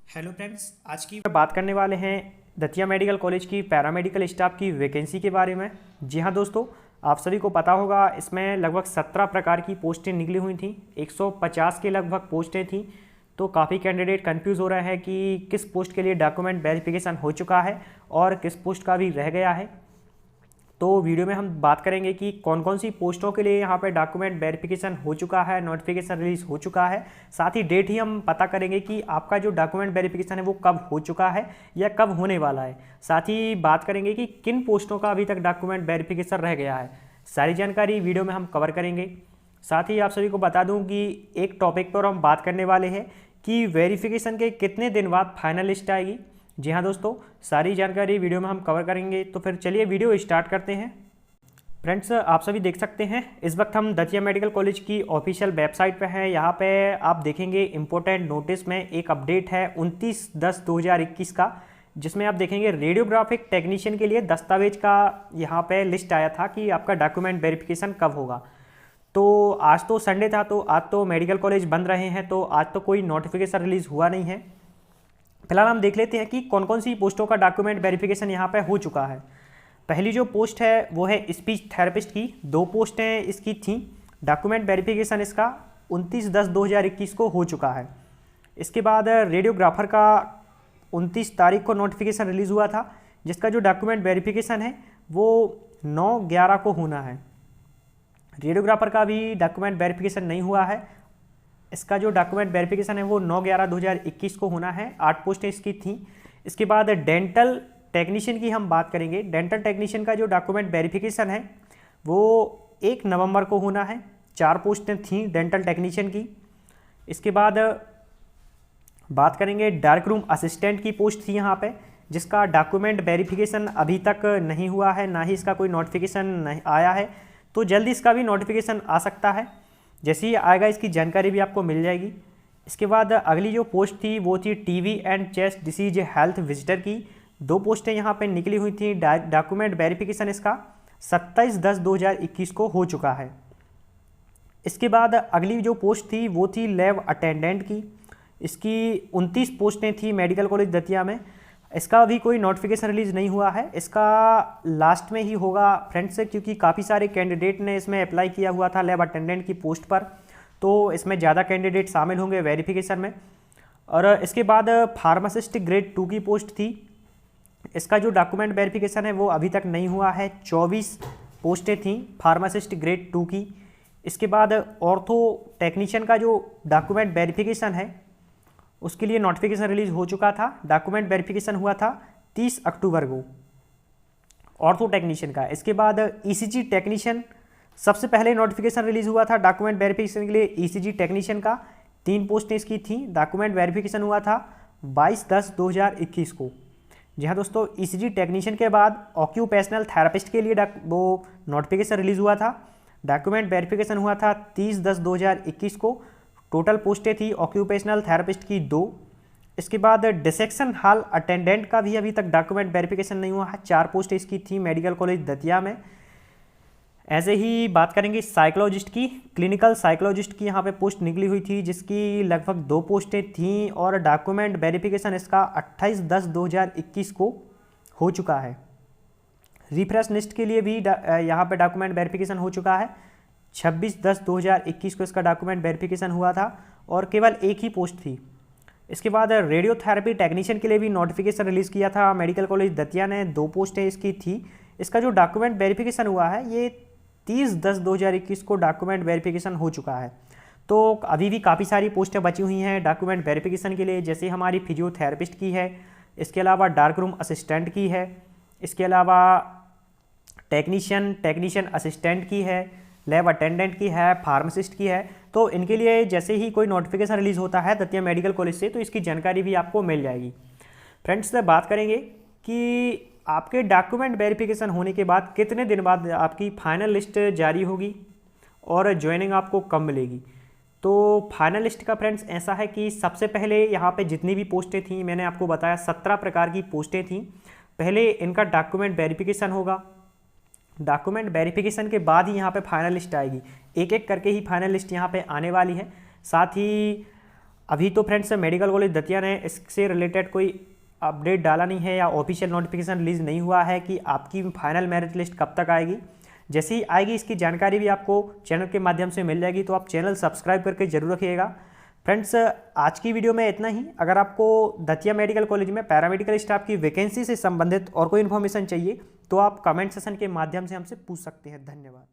Hello friends, आज की बात करने वाले हैं दतिया मेडिकल कॉलेज की पैरामेडिकल स्टाफ की वैकेंसी के बारे में। जी हाँ दोस्तों, आप सभी को पता होगा इसमें लगभग 17 प्रकार की पोस्टें निकली हुई थी। 150 के लगभग पोस्टें थी। तो काफ़ी कैंडिडेट कंफ्यूज हो रहे हैं कि किस पोस्ट के लिए डॉक्यूमेंट वेरिफिकेशन हो चुका है और किस पोस्ट का भी रह गया है। तो वीडियो में हम बात करेंगे कि कौन कौन सी पोस्टों के लिए यहाँ पे डॉक्यूमेंट वेरिफिकेशन हो चुका है, नोटिफिकेशन रिलीज हो चुका है। साथ ही डेट ही हम पता करेंगे कि आपका जो डॉक्यूमेंट वेरिफिकेशन है वो कब हो चुका है या कब होने वाला है। साथ ही बात करेंगे कि किन पोस्टों का अभी तक डॉक्यूमेंट वेरिफिकेशन रह गया है। सारी जानकारी वीडियो में हम कवर करेंगे। साथ ही आप सभी को बता दूँ कि एक टॉपिक पर हम बात करने वाले हैं कि वेरिफिकेशन के कितने दिन बाद फाइनल लिस्ट आएगी। जी हाँ दोस्तों, सारी जानकारी वीडियो में हम कवर करेंगे। तो फिर चलिए वीडियो स्टार्ट करते हैं। फ्रेंड्स, आप सभी देख सकते हैं इस वक्त हम दतिया मेडिकल कॉलेज की ऑफिशियल वेबसाइट पे हैं। यहाँ पे आप देखेंगे इम्पोर्टेंट नोटिस में एक अपडेट है 29/10/2021 का, जिसमें आप देखेंगे रेडियोग्राफिक टेक्नीशियन के लिए दस्तावेज का यहाँ पे लिस्ट आया था कि आपका डॉक्यूमेंट वेरिफिकेशन कब होगा। तो आज तो संडे था, तो आज तो मेडिकल कॉलेज बंद रहे हैं, तो आज तो कोई नोटिफिकेशन रिलीज हुआ नहीं है। फिलहाल हम देख लेते हैं कि कौन कौन सी पोस्टों का डॉक्यूमेंट वेरिफिकेशन यहाँ पे हो चुका है। पहली जो पोस्ट है वो है स्पीच थेरेपिस्ट की। 2 पोस्टें इसकी थी। डॉक्यूमेंट वेरिफिकेशन इसका 29/10/2021 को हो चुका है। इसके बाद रेडियोग्राफर का 29 तारीख को नोटिफिकेशन रिलीज़ हुआ था, जिसका जो डॉक्यूमेंट वेरिफिकेशन है वो 9/11 को होना है। रेडियोग्राफर का भी डॉक्यूमेंट वेरिफिकेशन नहीं हुआ है। इसका जो डॉक्यूमेंट वेरिफिकेशन है वो 9/11/2021 को होना है। 8 पोस्टें इसकी थी। इसके बाद डेंटल टेक्नीशियन की हम बात करेंगे। डेंटल टेक्नीशियन का जो डॉक्यूमेंट वेरिफिकेशन है वो 1 नवंबर को होना है। 4 पोस्टें थी डेंटल टेक्नीशियन की। इसके बाद बात करेंगे डार्क रूम असिस्टेंट की पोस्ट थी यहाँ पे, जिसका डॉक्यूमेंट वेरिफिकेशन अभी तक नहीं हुआ है, ना ही इसका कोई नोटिफिकेशन नहीं आया है। तो जल्दी इसका भी नोटिफिकेशन आ सकता है। जैसे ही आएगा इसकी जानकारी भी आपको मिल जाएगी। इसके बाद अगली जो पोस्ट थी वो थी TV and chest disease health visitor की। 2 पोस्टें यहाँ पे निकली हुई थी। डॉक्यूमेंट वेरिफिकेशन इसका 27/10/2021 को हो चुका है। इसके बाद अगली जो पोस्ट थी वो थी लैब अटेंडेंट की। इसकी 29 पोस्टें थी मेडिकल कॉलेज दतिया में। इसका भी कोई नोटिफिकेशन रिलीज नहीं हुआ है। इसका लास्ट में ही होगा फ्रेंड्स, क्योंकि काफ़ी सारे कैंडिडेट ने इसमें अप्लाई किया हुआ था लैब अटेंडेंट की पोस्ट पर, तो इसमें ज़्यादा कैंडिडेट शामिल होंगे वेरिफिकेशन में। और इसके बाद फार्मासिस्ट ग्रेड 2 की पोस्ट थी। इसका जो डॉक्यूमेंट वेरिफिकेशन है वो अभी तक नहीं हुआ है। 24 पोस्टें थी फार्मासिस्ट ग्रेड 2 की। इसके बाद ऑर्थो टेक्नीशियन का जो डॉक्यूमेंट वेरिफिकेशन है उसके लिए नोटिफिकेशन रिलीज हो चुका था। डॉक्यूमेंट वेरिफिकेशन हुआ था 30 अक्टूबर को ऑर्थो टेक्नीशियन का। इसके बाद ईसीजी टेक्नीशियन सबसे पहले नोटिफिकेशन रिलीज हुआ था डॉक्यूमेंट वेरिफिकेशन के लिए। ईसीजी टेक्नीशियन का 3 पोस्टें इसकी थी। डॉक्यूमेंट वेरिफिकेशन हुआ था 22/10/2021 को। जी हाँ दोस्तों, ईसीजी टेक्नीशियन के बाद ऑक्यूपेशनल थेरेपिस्ट के लिए वो नोटिफिकेशन रिलीज हुआ था। डॉक्यूमेंट वेरिफिकेशन हुआ था 30/10/2021 को। टोटल पोस्टें थी ऑक्यूपेशनल थेरेपिस्ट की 2। इसके बाद डिसेक्शन हॉल अटेंडेंट का भी अभी तक डॉक्यूमेंट वेरिफिकेशन नहीं हुआ है। 4 पोस्टें इसकी थी मेडिकल कॉलेज दतिया में। ऐसे ही बात करेंगे साइकोलॉजिस्ट की। क्लिनिकल साइकोलॉजिस्ट की यहाँ पे पोस्ट निकली हुई थी, जिसकी लगभग 2 पोस्टें थीं और डॉक्यूमेंट वेरिफिकेशन इसका 28/10/2021 को हो चुका है। रिफ्रेशनिस्ट के लिए भी यहाँ पे डॉक्यूमेंट वेरिफिकेशन हो चुका है। 26/10/2021 को इसका डॉक्यूमेंट वेरिफिकेशन हुआ था और केवल एक ही पोस्ट थी। इसके बाद रेडियोथेरेपी टेक्नीशियन के लिए भी नोटिफिकेशन रिलीज़ किया था मेडिकल कॉलेज दतिया ने। 2 पोस्टें इसकी थी। इसका जो डॉक्यूमेंट वेरिफिकेशन हुआ है ये 30/10/2021 को डॉक्यूमेंट वेरिफिकेशन हो चुका है। तो अभी भी काफ़ी सारी पोस्टें बची हुई हैं डॉक्यूमेंट वेरिफिकेशन के लिए, जैसे हमारी फिजियोथेरेपिस्ट की है। इसके अलावा डार्क रूम असिस्टेंट की है। इसके अलावा टेक्नीशियन असिस्टेंट की है, लैब अटेंडेंट की है, फार्मासिस्ट की है। तो इनके लिए जैसे ही कोई नोटिफिकेशन रिलीज होता है दतिया मेडिकल कॉलेज से, तो इसकी जानकारी भी आपको मिल जाएगी। फ्रेंड्स, से बात करेंगे कि आपके डॉक्यूमेंट वेरिफिकेशन होने के बाद कितने दिन बाद आपकी फाइनल लिस्ट जारी होगी और ज्वाइनिंग आपको कब मिलेगी। तो फाइनल लिस्ट का फ्रेंड्स ऐसा है कि सबसे पहले यहाँ पे जितनी भी पोस्टें थी, मैंने आपको बताया 17 प्रकार की पोस्टें थीं। पहले इनका डॉक्यूमेंट वेरिफिकेशन होगा। डॉक्यूमेंट वेरिफिकेशन के बाद ही यहाँ पे फाइनल लिस्ट आएगी। एक एक करके ही फाइनल लिस्ट यहाँ पे आने वाली है। साथ ही अभी तो फ्रेंड्स मेडिकल कॉलेज दतिया ने इससे रिलेटेड कोई अपडेट डाला नहीं है या ऑफिशियल नोटिफिकेशन रिलीज़ नहीं हुआ है कि आपकी फाइनल मेरिट लिस्ट कब तक आएगी। जैसे ही आएगी इसकी जानकारी भी आपको चैनल के माध्यम से मिल जाएगी, तो आप चैनल सब्सक्राइब करके जरूर रखिएगा। फ्रेंड्स आज की वीडियो में इतना ही। अगर आपको दतिया मेडिकल कॉलेज में पैरामेडिकल स्टाफ की वैकेंसी से संबंधित और कोई इन्फॉर्मेशन चाहिए तो आप कमेंट सेशन के माध्यम से हमसे पूछ सकते हैं। धन्यवाद।